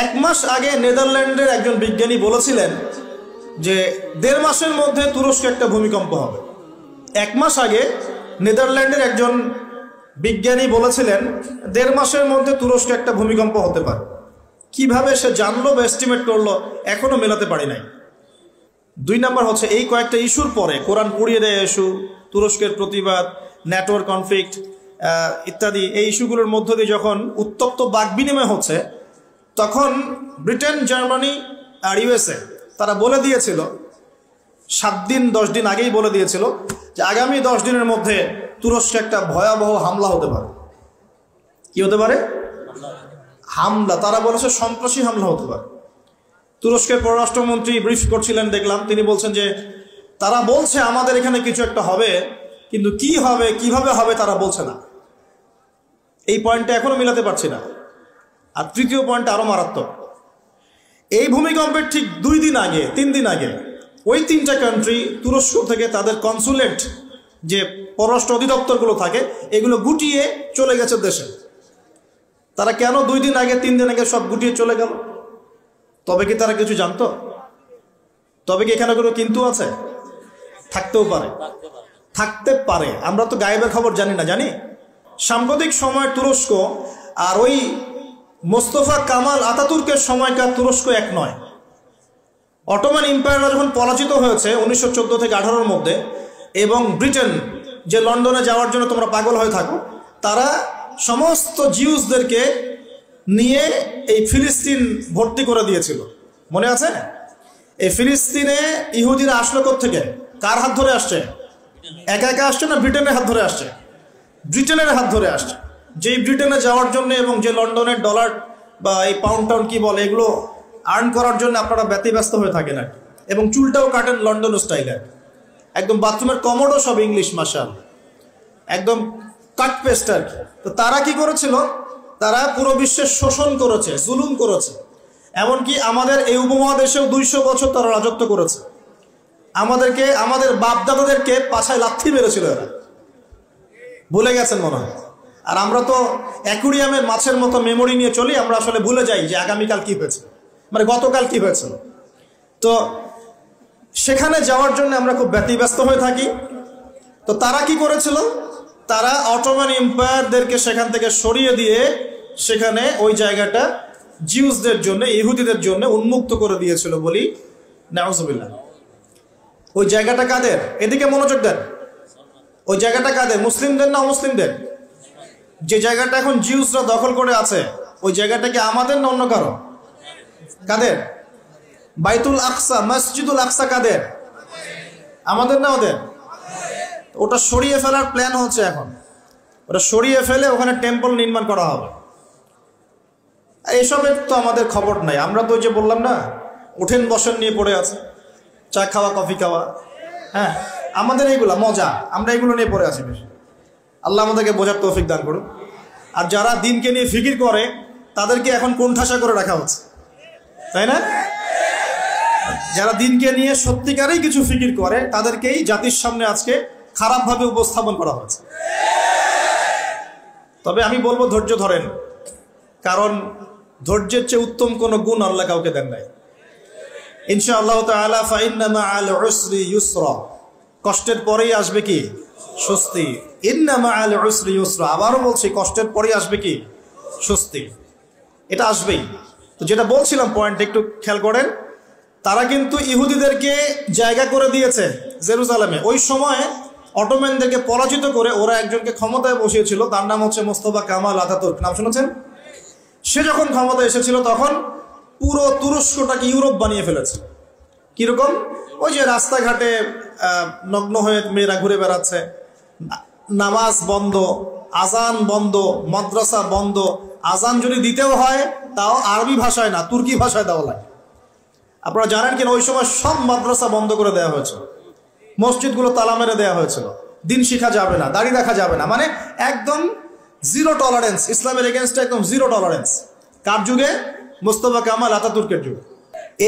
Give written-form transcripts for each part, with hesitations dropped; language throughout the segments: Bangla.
এক মাস আগে নেদারল্যান্ডের একজন বিজ্ঞানী বলেছিলেন যে 1.5 মাসের মধ্যে তুরস্কে একটা ভূমিকম্প হবে। 1 মাস আগে নেদারল্যান্ডের একজন বিজ্ঞানী বলেছিলেন 1.5 মাসের মধ্যে তুরস্কে একটা ভূমিকম্প হতে পারে। কিভাবে সে জানলো বা এস্টিমেট করলো এখনো মেলাতে পারি নাই। 2 নাম্বার হচ্ছে এই কয়েকটা ইস্যুর পরে কোরআন পুড়িয়ে দেয় ইস্যু, তুরস্কের প্রতিবাদ, নেটওয়ার্ক কনফ্লিক্ট ইত্যাদি, এই ইস্যুগুলোর মধ্য দিয়ে যখন উত্তপ্ত বাকবিনিময় হচ্ছে, তখন ব্রিটেন, জার্মানি আর ইউএসএ তারা বলে দিয়েছিল 7 দিন 10 দিন আগেই বলে দিয়েছিল যে আগামী 10 দিনের মধ্যে তুরস্কে একটা ভয়াবহ হামলা হতে পারে। কি হতে পারে? হামলা। তারা বলেছে সন্ত্রাসী হামলা হতে পারে। তুরস্কের পররাষ্ট্রমন্ত্রী ব্রিফ করছিলেন, দেখলাম তিনি বলছেন যে তারা বলছে আমাদের এখানে কিছু একটা হবে, কিন্তু কি হবে কিভাবে হবে তারা বলছে না। এই পয়েন্টটা এখনো মিলাতে পারছি না। আর তৃতীয় পয়েন্ট আরো মারাত্মক। এই ভূমিকম্পের ঠিক 2 দিন আগে 3 দিন আগে ওই 3টা কান্ট্রি তুরস্ক থেকে তাদের কনসুলেট, যে পররাষ্ট্র অধিদপ্তরগুলো থাকে, এগুলো গুটিয়ে চলে গেছে দেশে। তারা কেন 2 দিন আগে 3 দিন আগে সব গুটিয়ে চলে গেল? তবে কি তারা কিছু জানতো? তবে কি এখানে কোনো কিন্তু আছে? থাকতেও পারে, থাকতে পারে। আমরা তো গায়েবের খবর জানি না, জানি। সাম্প্রতিক সময় তুরস্ক আর ওই মোস্তফা কামাল আতাতুর্কের সময়কার তুরস্ক এক নয়। অটোমান এম্পায়ার যখন পরাজিত হয়েছে 1914 থেকে 18-র মধ্যে, এবং ব্রিটেন যে লন্ডনে যাওয়ার জন্য তোমরা পাগল হয়ে থাকো, তারা সমস্ত জিউসদেরকে নিয়ে এই ফিলিস্তিন ভর্তি করে দিয়েছিল। মনে আছে? এই ফিলিস্তিনে ইহুদিরা আসলো কোত্থেকে? কার হাত ধরে আসছে? একা একা আসছে না ব্রিটেনের হাত ধরে আসছে? ব্রিটেনের হাত ধরে আসছে। যেই ব্রিটেনে যাওয়ার জন্য এবং যে লন্ডনের ডলার বা এই পাউন্ড টাউন কি বলে এগুলো আর্ন করার জন্য আপনারা ব্যতিব্যস্ত হয়ে থাকেন আর, এবং চুলটাও কাটেন লন্ডন স্টাইলে, একদম বাথরুমের কমোডও সব ইংলিশ, মাশাল, একদম কাট পেস্ট আর কি। তো তারা কি করেছিল? তারা পুরো বিশ্বের শোষণ করেছে, জুলুম করেছে। এমনকি আমাদের এই উপমহাদেশেও 200 বছর তারা রাজত্ব করেছে। আমাদেরকে, আমাদের বাপদাদাদেরকে পাছায় লাথি মেরেছিল এরা। ভুলে গেছেন মনে হয়। আর আমরা তো অ্যাকুরিয়ামের মাছের মতো মেমোরি নিয়ে চলি, আমরা আসলে ভুলে যাই যে আগামীকাল কি হয়েছে, মানে গতকাল কি হয়েছিল। তো সেখানে যাওয়ার জন্য আমরা খুব ব্যতিব্যস্ত হয়ে থাকি। তো তারা কি করেছিল? তারা অটোমান এম্পায়ারদেরকে সেখান থেকে সরিয়ে দিয়ে সেখানে ওই জায়গাটা জিউসদের জন্য, ইহুদিদের জন্য উন্মুক্ত করে দিয়েছিল বলি, নাউজুবিল্লাহ। ওই জায়গাটা কাদের? এদিকে মনোযোগ দেন। ওই জায়গাটা কাদের? মুসলিমদের না অমুসলিমদের? যে জায়গাটা এখন জিউসরা দখল করে আছে, ওই জায়গাটা কি আমাদের না অন্য কারো? কাদের? বাইতুল আকসা, মসজিদুল আকসা কাদের? আমাদের না ওদের? ওটা সরিয়ে ফেলার প্ল্যান হচ্ছে এখন। ওটা সরিয়ে ফেলে ওখানে টেম্পল নির্মাণ করা হবে। এসবের তো আমাদের খবর নাই। আমরা তো ওই যে বললাম না, উঠেন বসেন নিয়ে পড়ে আছে, চা খাওয়া, কফি খাওয়া, হ্যাঁ, আমাদের এইগুলা মজা, আমরা এগুলো নিয়ে পড়ে আছি বেশি। আল্লাহ আমাদেরকে বোঝার তৌফিক দান করুন। আর যারা দিনকে নিয়ে ফিকির করে তাদেরকে এখন কোণঠাসা করে রাখা হচ্ছে, তাই না? যারা দিনকে নিয়ে সত্যিকারেই কিছু ফিকির করে তাদেরকেই জাতির সামনে আজকে খারাপভাবে উপস্থাপন করা হয়েছে। তবে আমি বলবো ধৈর্য ধরেন, কারণ ধৈর্যের চেয়ে উত্তম কোনো গুণ আল্লাহ কাউকে দেন নাই। ইনশাআল্লাহ তাআলা ফাইন্না মাআল উসরি ইউসরা, কষ্টের পরেই আসবে কি? স্বস্তি। ইন্না মাআল উসরি ইউসরা, আবারও বলছি, কষ্টের পরেই আসবে কি? স্বস্তি। এটা আসবেই। তো যেটা বলছিলাম পয়েন্ট একটু খেয়াল করেন, তারা কিন্তু ইহুদিদেরকে জায়গা করে দিয়েছে জেরুজালেমে। ওই সময় অটোম্যানদেরকে পরাজিত করে ওরা একজনকে ক্ষমতায় বসিয়েছিল, তার নাম হচ্ছে মোস্তফা কামাল আতাতুর্ক। নাম শুনেছেন? সে যখন ক্ষমতায় এসেছিল তখন পুরো তুরস্কটাকে ইউরোপ বানিয়ে ফেলেছে। কিরকম? ওই যে রাস্তাঘাটে নগ্ন হয়ে মেয়েরা ঘুরে বেড়াচ্ছে, নামাজ বন্ধ, আজান বন্ধ, মাদ্রাসা বন্ধ। আজান যদি দিতেও হয় তাও আরবি ভাষায় না, তুর্কি ভাষায় দেওয়া লাগে। আপনারা জানেন কিনা ওই সময় সব মাদ্রাসা বন্ধ করে দেওয়া হয়েছিল, মসজিদগুলো তালা মেরে দেওয়া হয়েছিল, দিন শিখা যাবে না, দাড়ি রাখা যাবে না, মানে একদম জিরো টলারেন্স, ইসলামের এগেনস্টে একদম জিরো টলারেন্স। কার যুগে? মোস্তফা কামাল আতাতুর্কের যুগে।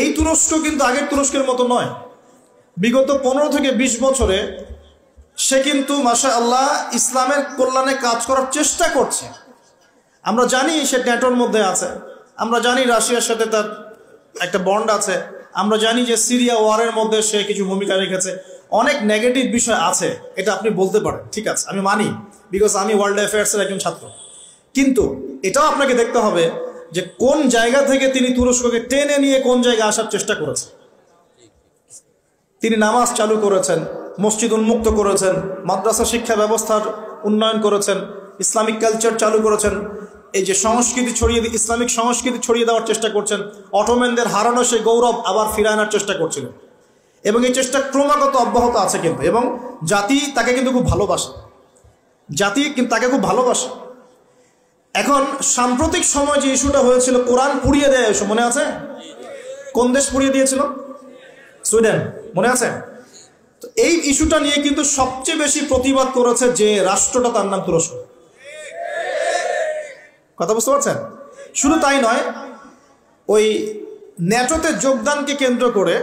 এই তুরস্ক কিন্তু আগের তুরস্কের মতো নয়। বিগত 15 থেকে 20 বছরে সে কিন্তু মাশাআল্লাহ ইসলামের কল্যাণে কাজ করার চেষ্টা করছে। আমরা জানি সে ন্যাটোর মধ্যে আছে, আমরা জানি রাশিয়ার সাথে তার একটা বন্ড আছে, আমরা জানি যে সিরিয়া ওয়ারের মধ্যে সে কিছু ভূমিকা রেখেছে, অনেক নেগেটিভ বিষয় আছে, এটা আপনি বলতে পারেন, ঠিক আছে, আমি মানি, বিকজ আমি ওয়ার্ল্ড অ্যাফেয়ার্সের একজন ছাত্র। কিন্তু এটাও আপনাকে দেখতে হবে যে কোন জায়গা থেকে তিনি তুরস্ককে টেনে নিয়ে কোন জায়গায় আসার চেষ্টা করেছেন। তিনি নামাজ চালু করেছেন, মসজিদ উন্মুক্ত করেছেন, মাদ্রাসা শিক্ষা ব্যবস্থার উন্নয়ন করেছেন, ইসলামিক কালচার চালু করেছেন, এই যে সংস্কৃতি ছড়িয়ে ইসলামিক সংস্কৃতি ছড়িয়ে দেওয়ার চেষ্টা করছেন, অটোম্যানদের হারানো সেই গৌরব আবার ফিরে আনার চেষ্টা করছিলেন, এবং এই চেষ্টা ক্রমাগত অব্যাহত আছে কিন্তু, এবং জাতি তাকে কিন্তু খুব ভালোবাসে, জাতি কিন্তু তাকে খুব ভালোবাসে। এখন সাম্প্রতিক সময় যে ইস্যুটা হয়েছিল কোরআন পুড়িয়ে দেয় ইস্যু, মনে আছে? কোন দেশ পুড়িয়ে দিয়েছিল? সুইডেন, মনে আছে? তো এই ইস্যুটা নিয়ে কিন্তু সবচেয়ে বেশি প্রতিবাদ করেছে যে রাষ্ট্রটা, তার নাম তুরস্ক। কথা বুঝতে পারছেন? শুধু তাই নয়, ওই ন্যাটোতে যোগদানকে কেন্দ্র করে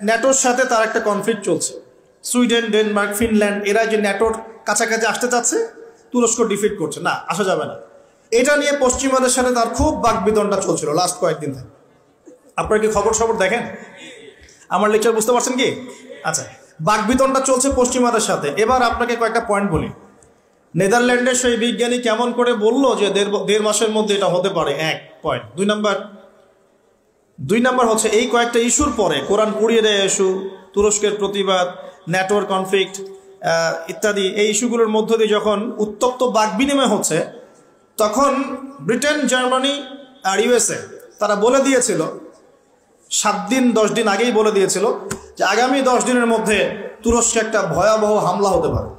ন্যাটোর সাথে তার একটা কনফ্লিক্ট চলছে। সুইডেন, ডেনমার্ক, ফিনল্যান্ড এরা যে ন্যাটোর কাছাকাছি আসতে চাচ্ছে, তুরস্ক ডিফিট করছে, না আসা যাবে না। এটা নিয়ে পশ্চিমাদের সাথে তার খুব বাকবিতণ্ডা চলছিল লাস্ট কয়েকদিন থেকে। আপনারা কি খবর দেখেন? আমার লেকচার বুঝতে পারছেন কি? আচ্ছা, বাকবিতণ্ডা চলছে পশ্চিমাদের সাথে। এবার আপনাকে কয়েকটা পয়েন্ট বলি। নেদারল্যান্ডের সেই বিজ্ঞানী কেমন করে বললো যে দেড় মাসের মধ্যে এটা হতে পারে, এক পয়েন্ট। দুই নাম্বার হচ্ছে এই কয়েকটা ইস্যুর পরে, কোরআন পুড়িয়ে দেয় ইস্যু, তুরস্কের প্রতিবাদ, ন্যাটোর কনফ্লিক্ট ইত্যাদি, এই ইস্যুগুলোর মধ্য দিয়ে যখন উত্তপ্ত বাক বিনিময় হচ্ছে, তখন ব্রিটেন, জার্মানি আর ইউএসএ তারা বলে দিয়েছিল 7-10 দিন আগেই বলে দিয়েছিল যে আগামী 10 দিনের মধ্যে তুরস্কে একটা ভয়াবহ হামলা হতে পারে।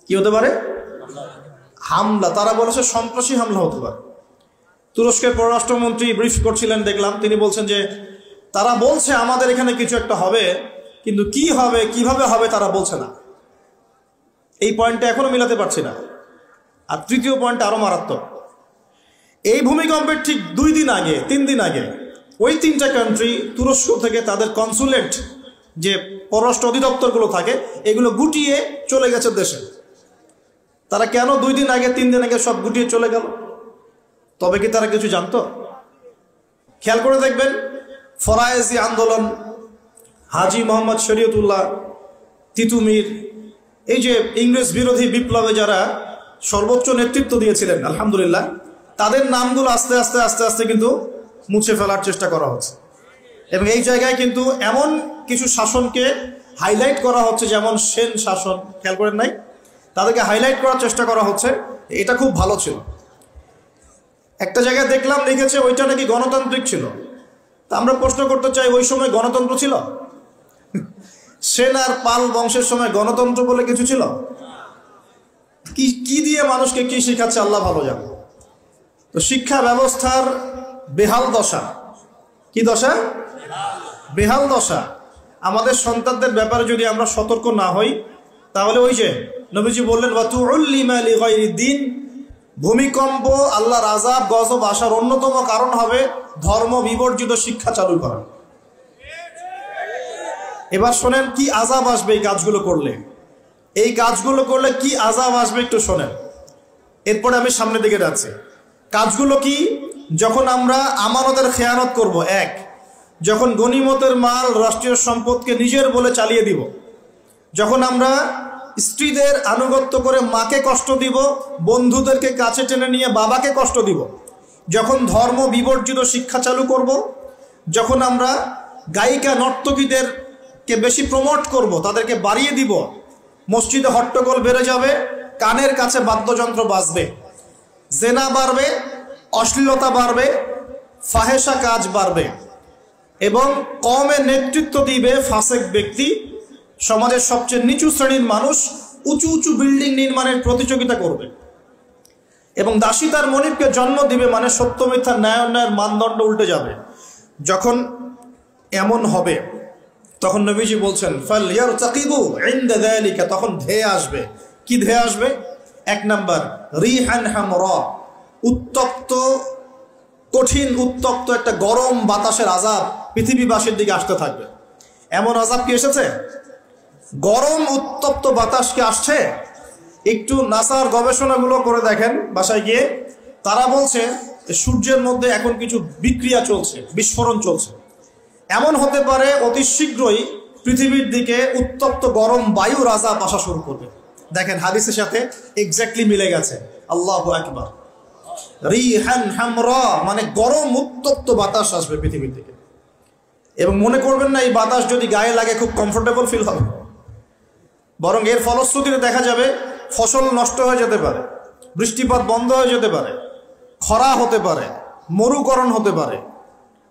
কি হতে পারে? হামলা। তারা বলেছে সন্ত্রাসী হামলা হতে পারে। তুরস্কের পররাষ্ট্রমন্ত্রী ব্রিফ করছিলেন, দেখলাম তিনি বলছেন যে তারা বলছে আমাদের এখানে কিছু একটা হবে, কিন্তু কি হবে, কিভাবে হবে তারা বলছে না। এই পয়েন্টটা এখনো মিলাতে পারছি না। আর তৃতীয় পয়েন্ট আরো মারাত্মক। এই ভূমিকম্পের ঠিক 3 দিন আগে ওই 3টা কান্ট্রি তুরস্ক থেকে তাদের কনসুলেট, যে পররাষ্ট্র অধিদপ্তরগুলো থাকে, এগুলো গুটিয়ে চলে গেছে দেশে। তারা কেন 2 দিন আগে 3 দিন আগে সব গুটিয়ে চলে গেল? তবে কি তারা কিছু জানতো? খেয়াল করে দেখবেন, ফরায়েজি আন্দোলন, হাজি মোহাম্মদ শরীয়তুল্লাহ, তিতুমির, এই যে ইংরেজ বিরোধী বিপ্লবে যারা সর্বোচ্চ নেতৃত্ব দিয়েছিলেন, আলহামদুলিল্লাহ, তাদের নামগুলো আস্তে আস্তে আস্তে আস্তে কিন্তু মুছে ফেলার চেষ্টা করা হচ্ছে। এবং এই জায়গায় কিন্তু এমন কিছু শাসনকে হাইলাইট করা হচ্ছে, যেমন সেন শাসন, খেয়াল করেন নাই? তাদেরকে হাইলাইট করার চেষ্টা করা হচ্ছে, এটা খুব ভালো ছিল। একটা জায়গায় দেখলাম লিখেছে ওইটা নাকি গণতান্ত্রিক ছিল। তা আমরা প্রশ্ন করতে চাই, ওই সময় গণতন্ত্র ছিল? সেন আর পাল বংশের সময় গণতন্ত্র বলে কিছু ছিল? কি দিয়ে মানুষকে কি শিখাচ্ছে আল্লাহ ভালো জানে। তো শিক্ষা ব্যবস্থার বেহাল দশা। কি দশা? বেহাল দশা। আমাদের সন্তানদের ব্যাপারে যদি আমরা সতর্ক না হই, তাহলে ওই যে নবীজি বললেন ওয়াতুউল্লিমা লিগাইরিদ্দিন, ভূমিকম্প, আল্লাহর আযাব, গজব আসার অন্যতম কারণ হবে ধর্ম বিবর্জিত শিক্ষা চালু করা। এবার শোনেন কি আযাব আসবে এই কাজগুলো করলে। এই কাজগুলো করলে কি আযাব আসবে একটু শোনেন, এরপরে আমি সামনের দিকে যাচ্ছি। কাজগুলো কি? যখন আমরা আমানতের খেয়ানত করব, এক, যখন গনিমতের মাল, রাষ্ট্রীয় সম্পদকে নিজের বলে চালিয়ে দিব, যখন আমরা স্ত্রীদের আনুগত্য করে মাকে কষ্ট দিব, বন্ধুদেরকে কাছে টেনে নিয়ে বাবাকে কষ্ট দিব, যখন ধর্ম বিবর্জিত শিক্ষা চালু করব, যখন আমরা গায়িকা নর্তকীদেরকে বেশি প্রমোট করব, তাদেরকে বাড়িয়ে দিব, মসজিদে হট্টগোল বেড়ে যাবে, কানের কাছে বাদ্যযন্ত্র বাজবে, জেনা বাড়বে, অশ্লীলতা বাড়বে, ফাহেসা কাজ বাড়বে, এবং কওমে নেতৃত্ব দিবে ফাসেক ব্যক্তি, সমাজের সবচেয়ে নিচু শ্রেণীর মানুষ উঁচু উঁচু বিল্ডিং নির্মাণের প্রতিযোগিতা করবে, এবং দাসী তার মনিবকে জন্ম দিবে, মানে সত্য মিথ্যা ন্যায় অন্যায়ের মানদণ্ড উল্টে যাবে। যখন এমন হবে তখন নবীজি বলছেন ফালইয়ারতাকিবু ইনদা যালিকা, তখন ধেয়ে আসবে। কি ধেয়ে আসবে? 1 নাম্বার রিহান হামরা, উত্তপ্ত, কঠিন উত্তপ্ত একটা গরম বাতাসের আযাব পৃথিবীবাসীর দিকে আসতে থাকবে। এমন আযাব কি এসেছে? গরম উত্তপ্ত বাতাস কি আসছে? একটু নাসার গবেষণাগুলো করে দেখেন বাসায় গিয়ে। তারা বলছে সূর্যের মধ্যে এখন কিছু বিক্রিয়া চলছে, বিস্ফোরণ চলছে। এমন হতে পারে অতি শীঘ্রই পৃথিবীর দিকে উত্তপ্ত গরম বায়ু আযাব আসা শুরু করবে। দেখেন হাদিসের সাথে এক্স্যাক্টলি মিলে গেছে। আল্লাহু আকবার। রিহান হামরা মানে গরম উত্তপ্ত বাতাস আসবে পৃথিবীর দিকে। এবং মনে করবেন না এই বাতাস যদি গায়ে লাগে খুব কমফোর্টেবল ফিল হবে, বরং এর ফলশ্রুতিতে দেখা যাবে ফসল নষ্ট হয়ে যেতে পারে, বৃষ্টিপাত বন্ধ হয়ে যেতে পারে, খরা হতে পারে, মরুকরণ হতে পারে,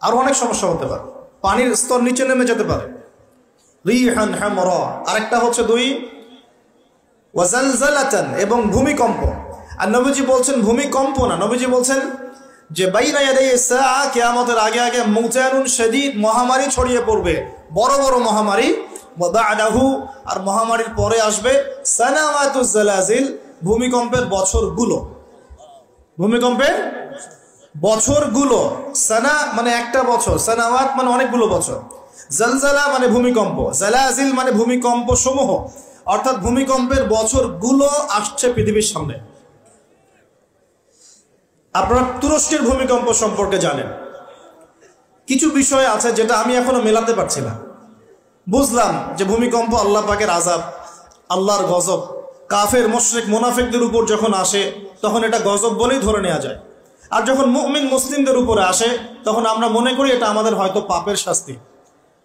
আরো অনেক সমস্যা হতে পারে, পানির স্তর নিচে নেমে যেতে পারে। রিহান হামরা। আরেকটা হচ্ছে 2 ওয়াজালজালাতান এবং ভূমিকম্প। আর নবীজি বলছেন ভূমিকম্প না, নবীজি বলছেন যে বাইনা ইয়াদাই সাআ, কিয়ামতের আগে আগে মুতানুন শাদীদ, মহামারী ছড়িয়ে পড়বে, বড় বড় মহামারী। ওয়া বা'দাহু, আর মহামারীর পরে আসবে সানাওয়াতুজ জালাজিল, ভূমিকম্পের বছরগুলো। ভূমিকম্পের বছরগুলো। সানা মানে একটা বছর, সানাওয়াত মানে অনেকগুলো বছর, জালজালা মানে ভূমিকম্প, জালাজিল মানে ভূমিকম্প সমূহ, অর্থাৎ ভূমিকম্পের বছরগুলো আসছে পৃথিবীর সামনে। আপনারা তুরস্কের ভূমিকম্প সম্পর্কে জানেন। কিছু বিষয় আছে যেটা আমি এখনো মেলাতে পারছি না। বুঝলাম যে ভূমিকম্প আল্লাহ পাকের আযাব, আল্লাহর গজব। কাফের মুশরিক মুনাফিকদের উপর যখন আসে তখন এটা গজব বলেই ধরে নেওয়া যায়। আর যখন মুমিন মুসলিমদের উপরে আসে তখন আমরা মনে করি এটা আমাদের হয়তো পাপের শাস্তি,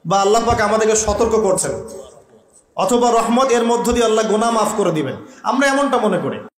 বা আল্লাহ পাক আমাদেরকে সতর্ক করছেন, অথবা রহমত, এর মধ্য দিয়ে আল্লাহ গুনাহ মাফ করে দিবেন, আমরা এমনটা মনে করি।